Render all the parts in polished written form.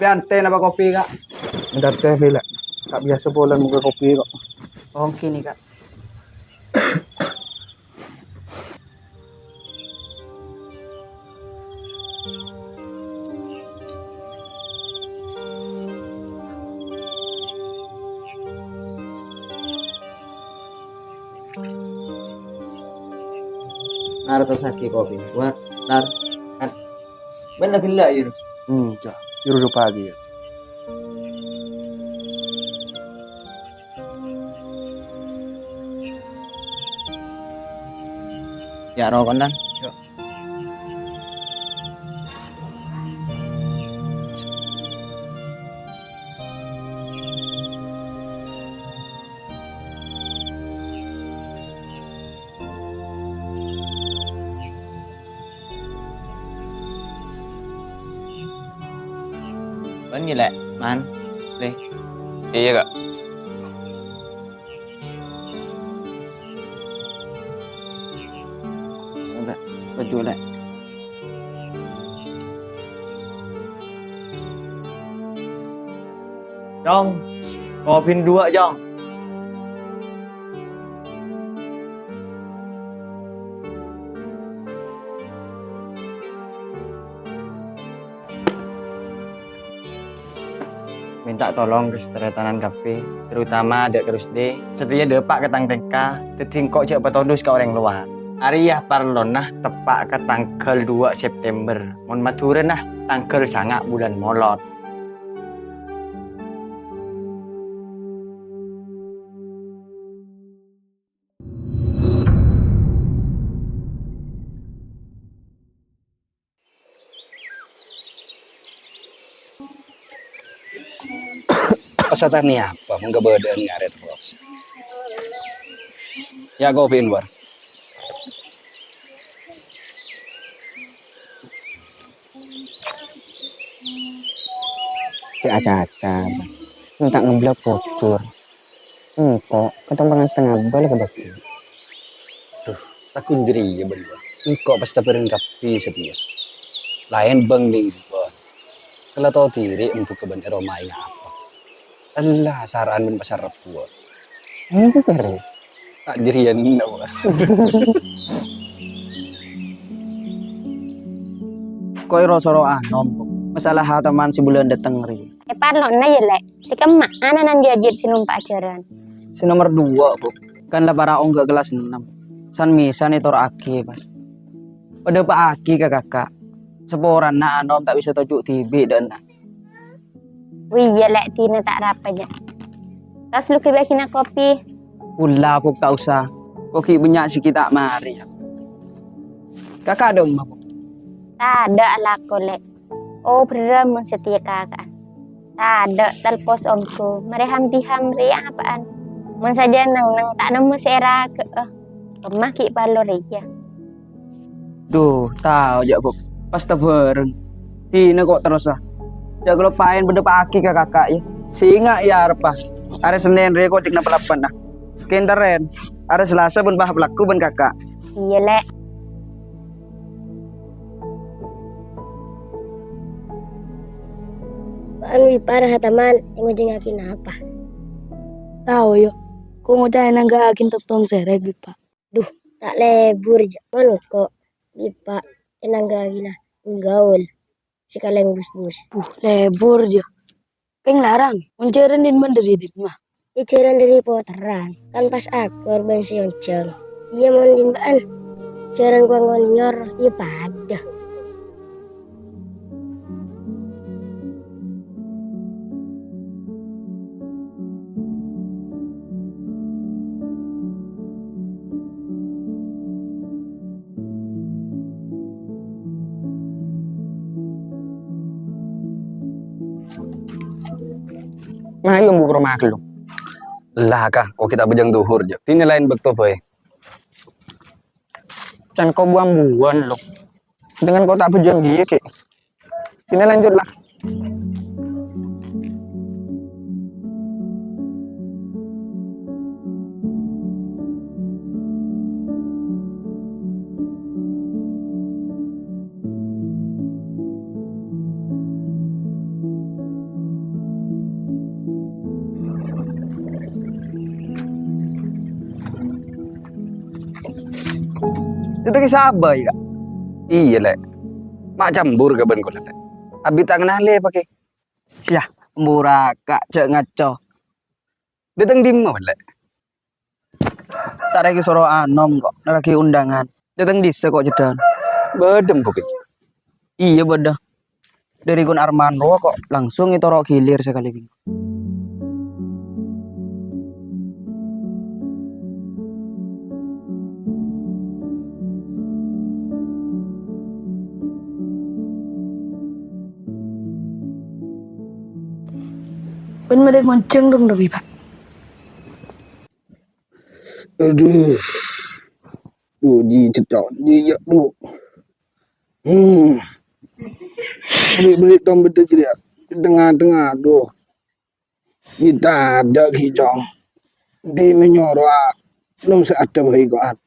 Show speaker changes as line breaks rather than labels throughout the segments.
Ante na ba kopi kak?
Dati bila. Kak biasa bulan muka kopi kok.
Oke nih kak.
Nar to saki kopi. Buat nar. Kan. Benar gila ya.
Ya. Juru pagi ya.
Ya rokok dan. Vẫn như lẹ, man. Đi.
Iya kak.
Udah, baju lẹ. Jong, kopi dua Jong. Minta tolong ke Seteretanan Kafe, terutama Dek Rusdi, setia depak ke Tang Tengka, tetingkok cek petodus ke orang luar. Ariyah parlonah tepak ke tanggal 2 September. Mon maturen nah tanggal sangak bulan molot.
Pasatan ni apa? Mungkin beda ngaret terus. Ya kopi luar.
Cek acar-acar. Minta ngeblok bocor. Kok ketemu pengen setengah balik ke baki.
Takun diri ya berdua. Engkau pasti perin kapi setia. Lain bang ning gua. Kalau tahu diri untuk keban Roma ini apa? Allah saran ben pasar repua.
Ini tuh kere.
Tak dirian nawa.
Koi rosoro anom. Masalah teman si bulan dateng ri.
Parlon na ya lek. Si kemak anak dia jadi si numpak ajaran.
Si nomor 2 bu. Kan lah para ongga kelas 6. San misa nih tor aki pas. Pada pak aki ke kakak. Seporan na anom tak bisa tujuk tibi dan nak.
Wih ya lek tina tak rapat aja. Tas lu kebakin kopi.
Ulah puk tak usah. Koki banyak si kita mari. Kakak dong bu.
Tak ada lah lek. Oh beneran mun setia kakak. Tak ada telpos omku. Mereka hamdi apaan. Mun saja nang tak nemu sera ke pemaki palor ya.
Duh, tahu aja bu. Pas tebareng. Tina kok terus ah. Ya kalau pain benda paki ke kakak ya. Singa ya apa? Hari Senin re kok cek na pelapan nah. Kendaren. Hari Selasa ben bah pelaku ben kakak.
Iya lek. Anu parah teman, yang ngakin apa?
Tahu yo. Kung udah nangga akin tong sere gipa.
Duh, tak lebur jaman kok gipa nangga gila gaul. Sekaleng bus-bus.
Lebur jo. Keng larang. Menceren din menderi din mah.
Iceran dari poteran. Kan pas akor bensin ceng. Iya mondin baan. Ceran gua nyor, iya pada.
Nah, yung buku rumah lu.
Lah kah, kok kita bejang duhur je. Tini lain bekto boy.
Can kau buang-buang lu. Dengan kau tak bejang gitu. Ini lanjutlah. Datang sabar ya.
Iya lek. Mak cembur ke ben lek. Abi tak kenal pakai.
Siah, muraka cek ngaco.
Datang di mana lek?
Tak lagi soro anom kok, lagi undangan. Datang disa kok jedan.
Bedem pakai.
Iya bedah. Dari Gun Armando kok langsung itu rok hilir sekali ini.
Ben mereka monceng dong lebih pak.
Aduh. Di cedok. Di ya lu. Beri-beri tom betul dia. Di tengah-tengah aduh. Kita ada hijau. Di menyorok. Belum seada bayi koat.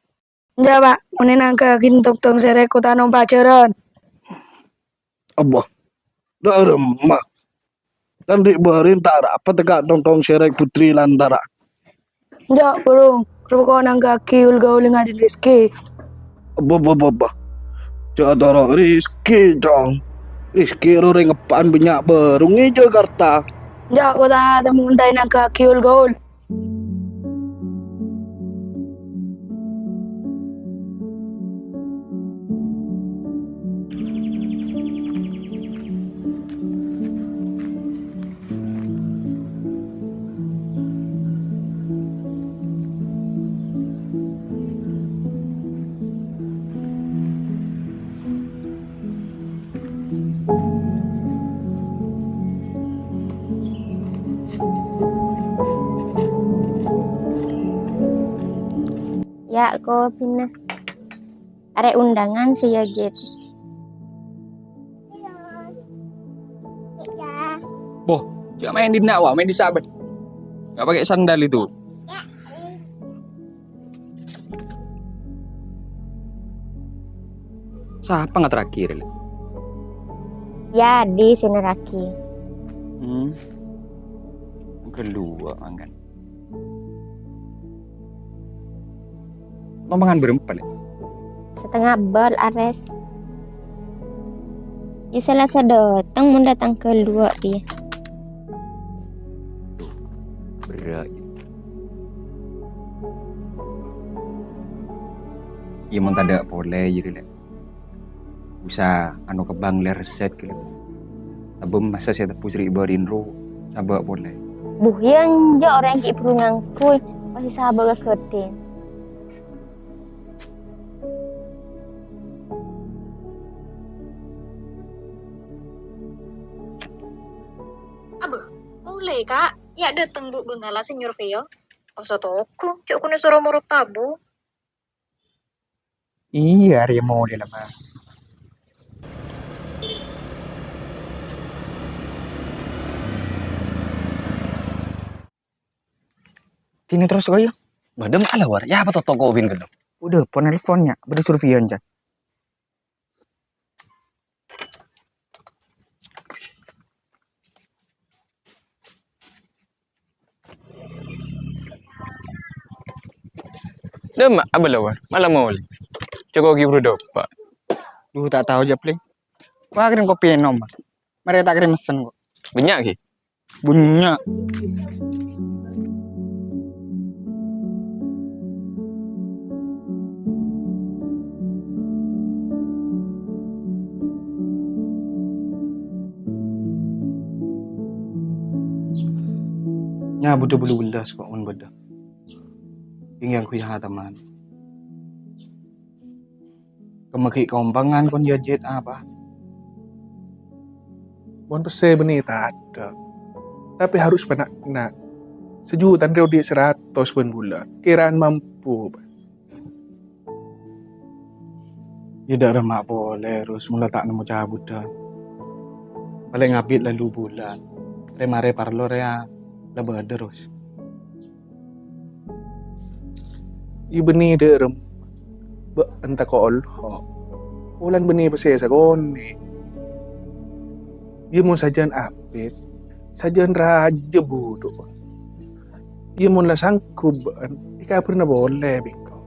Ya pak, mana nangka gintok tong serek kota nom pacaran.
Abah. Dah remah. Dan ribarin tak apa tegak tong serek putri lantara.
Ya belum, kau nangka kiul gaul dengan Rizky.
Abah. Cak dorong Rizky dong. Rizky orang ngepan banyak berung di Jakarta.
Ya kota temu untai nangka kiul gaul.
Ya, ko pindah. Are undangan si Yogit.
Cak main di nawa, main di sahabat. Gak pakai sandal itu. Siapa nggak terakhir? Le?
Ya, di sini lagi.
Kedua mangan. Ngomongan berempat lek.
Setengah bel ares. Ya selasa datang, mau datang kedua dia.
Berat. Iya mau tak ada boleh jadi lek. Usah anu kebang ler set gitu. Abem masa saya tepus ribarin ro sabak boleh.
Buh yang je orang ki perungangku pasti sahabat ke ketin.
Boleh kak, ya datang bu bengala senyor Veo. Oso toko, cok kuno suruh murup tabu.
Iya, dia mau dia lama. Kini terus kau ya?
Badem ala war. Ya apa to toko win kedok.
Udah, pon teleponnya, beri surveian aja.
Mak apa lawan? Malam mau le. Cakap lagi berdua pak.
Duh, tak tahu aja, Pling. Wah, kirim kopi nomor. Mereka tak kirim mesen kok.
Banyak ki.
Bunyinya. Ya, budak bulu belas kok, un bedah. Yang kuya teman. Kemaki kompangan kon jajet apa?
Bon pese benih tak ada. Tapi harus benak-benak. Sejutan dia di 100 bulan. Kiraan mampu.
Tidak remak boleh, terus mula tak nemu cabut dah. Paling ngabit lalu bulan. Remare parlo rea lebih terus.
I benih derem. Entah ko olho. Ulan benih pese sagoni. Dia mau sajan apit. Sajan raja bodoh. Dia mau lah sangkub. Ika pernah boleh bingkau.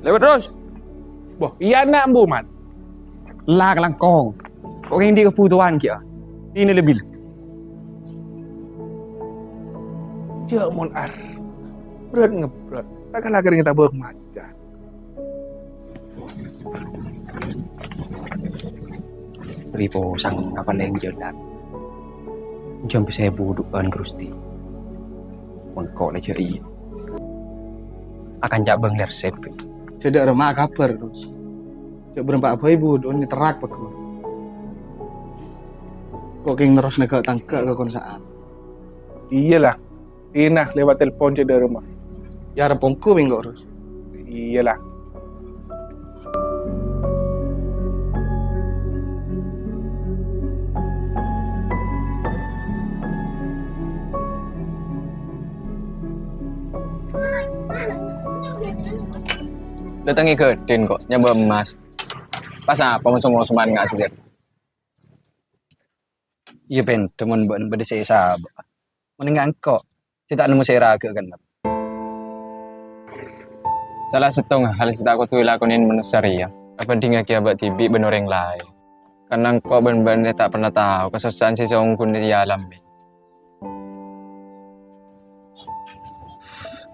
Lewat terus. Boh, iya nak ambu man.
Lah kelangkong. Kok yang di kebutuhan kia? Ini lebih.
Jauh mon ar. Berat ngebrat. Takkan lagi kita bermaja.
Ripo sang kapan yang jalan. Jam saya buduk kan Gusti. Mengkok le ceri. Akan jak bang ler sep.
Cedak rumah kabar terus. Cek berempat apa ibu, don terak paku. Kok keng terus negak tangkak ke konsaan.
Iyalah. Inah lewat telepon je dari rumah.
Ya ada pongku minggu terus.
Iyalah.
Datangi ke Din kok, nyamba emas. Pas apa mau suman nggak sih?
Iya pen, teman buat pada saya sahabat. Mendingan kok, kita nemu saya raga kan.
Salah setong hal sita aku tuh lakonin menusari ya. Apa dinga kia buat tibi bener yang lain. Karena kok bener-bener tak pernah tahu kesusahan si seorang kun di alam.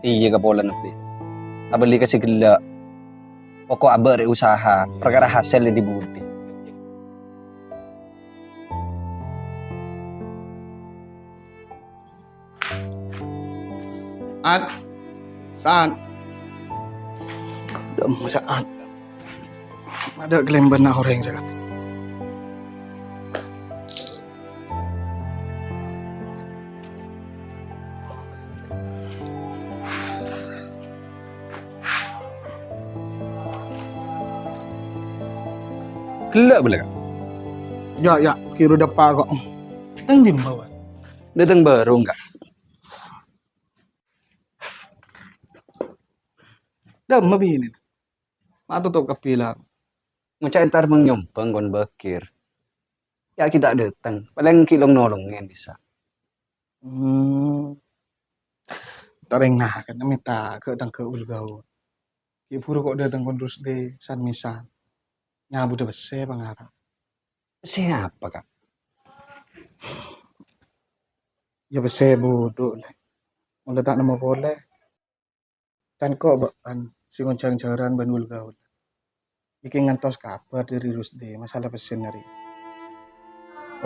Iya kepolan nanti. Abali kasih gila. Pokok abah usaha, perkara hasil di budi.
Saat. Saat. Ada gelemban nak orang sekarang.
Gelak boleh kan?
Ya, kira dapat kok. Teng di bawah.
Datang baru enggak?
Dah mabi ini. Mak tutup kapila.
Ngecak ntar menyompang kon bakir. Ya kita datang, paling kilong nolongin bisa.
Tareng nah kan minta ke tang ke ulgau. Ibu kok datang kon terus de san misan. Nyabu dah besar pangarap.
Siapa kak?
Ya besar bodoh lah. Mulai tak nama boleh. Tan kok bakan si ngoncang jaran banul gaul. Iki ngantos kabar dari Rusde masalah pesen hari.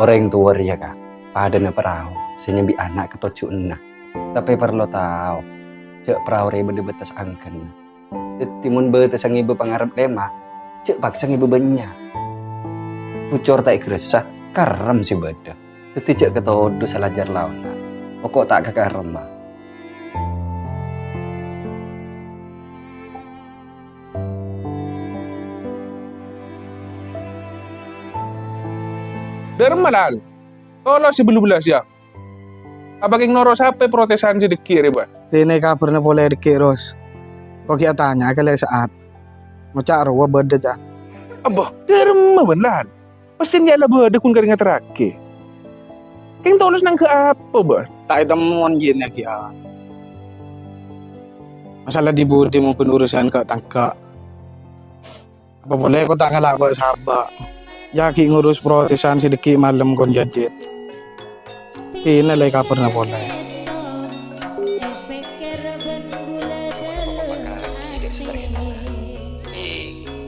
Orang tua ya kak. Pada na perahu, senyambi anak ketujuh enah. Tapi perlu tahu, cek perahu reba de betas angken. Timun betas ang ibu pangarap lema. Cek paksa ibu banyak. Pucor tak gresah, karam si beda. Teti cek ketodo salajar lawan. Pokok tak kakarem bah.
Dari mana? Kalau si belas ya. Apa keng noro sampai protesan si dekir ya,
Tene kabar na boleh dikit ros. Kok kita tanya kali saat. Macam arwah beda dah.
Abah, dari mana benar? Pesin ya lah beda kun keringat terakhir. Keng tolus nang ke apa, bah?
Tak ada mon jen lagi ah. Masalah di budi mungkin urusan ke tangka. Apa boleh kau tak kalah buat sahabat. Ya ki ngurus protesan sedikit malam kon jadit. Kina lagi kabar na boleh.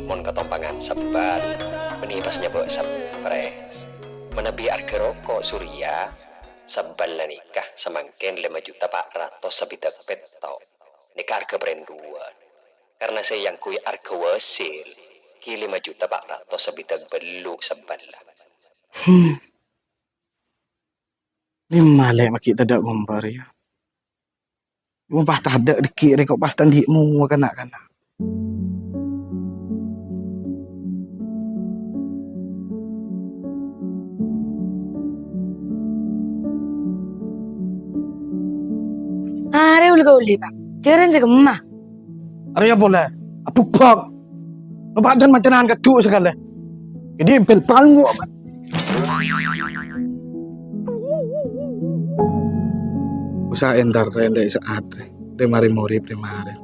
Mon ketompangan sebat, penibasnya bawa fresh. Menebi harga rokok Surya, sebal nikah semangkin 5.400.000 sebidak petok. Nikah harga berenduan. Karena saya yang kui harga wasil, ki 5.400.000 sebidak beluk sebal.
Lima lek maki tidak membar ya. Mumpah tak ada dikit rekok pastan dimu kanak-kanak.
Are ulga uli pak. Jaran jaga emak.
Arya boleh. Apuk pak. Lepasan macanan kedua sekali. Jadi bel palmu. Usaha entar rendek saat. Remari mori primare.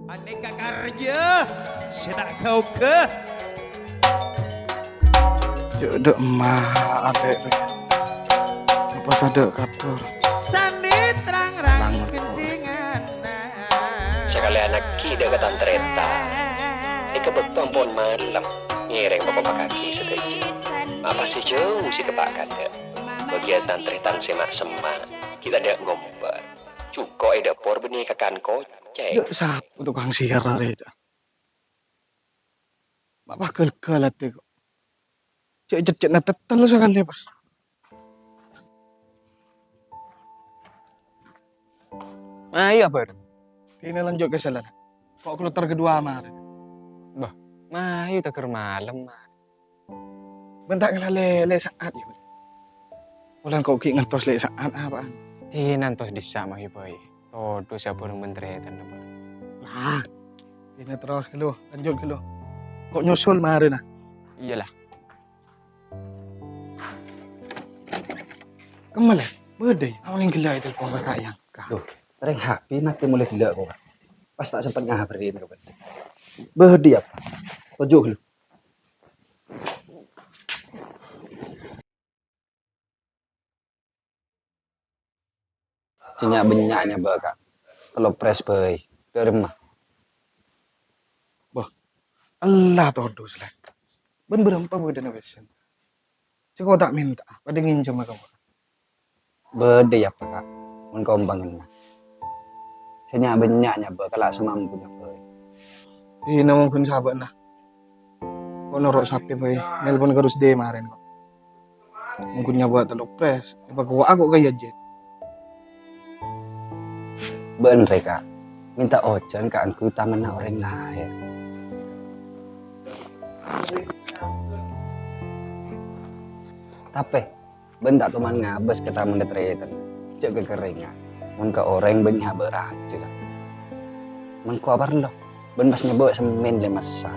Aneka karya, saya tak kau ke.
Cuk dek emak adek. Apa sadek kapur.
Sani terang-rang kendingan.
Sekali anak kida ke tantreta. Ika bekto ampun malam. Ngereng bapak kaki seteji. Apa sih jauh si kepak kada. Bagian tantretan semak-semak. Kita ada ngomber. Cuko eda por benih kakan kocek.
Dek sapu tukang sihir reda. Bapak kel-kel hati kok. Cek cek na tetel sekali pas.
Ayo ber.
Ini lanjut ke jalan. Kok kloter kedua mah.
Ayo teker malam.
Bentak kena lele saat ya. Ulan kau ki ngertos le saat apaan.
Tinan tos disa mah boy. Todo siapa yang mentretan apa.
Lah. Ini terus ke lu, lanjut ke lu. Kok nyusul mari nah.
Iyalah.
Kemana? Bede, awal yang gila itu kau kata yang kau.
Reng happy mati mulai gila kok. Pas tak sempat ngabarin kok. Bedi apa? Tujuh lu. Cinyak benyaknya baka. Kalau pres boy. Dari mah.
Allah todo selek. Ben berempa bede na besen. Cik kau tak minta, pada nginjem sama kamu.
Bede apa kak? Mun kau bangun. Cinyak benyaknya baka lah semampunya boy.
Di namang kun sahabat nah. Kau norok sapi boy, nelpon terus deh kemarin kok. Mungkin buat teluk pres, apa kau aku kayak jet.
Bener kak. Minta ojan kak angku taman orang lain. Tapi bentak teman ngabes ke taman detretan. Cek kekeringan. Mun ke orang banyak berat juga. Mun ku apa lo? Ben pas nyebut semen le masa.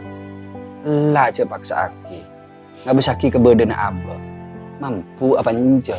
Lah cek paksa aki. Ngabes aki ke badan abah. Mampu apa nje?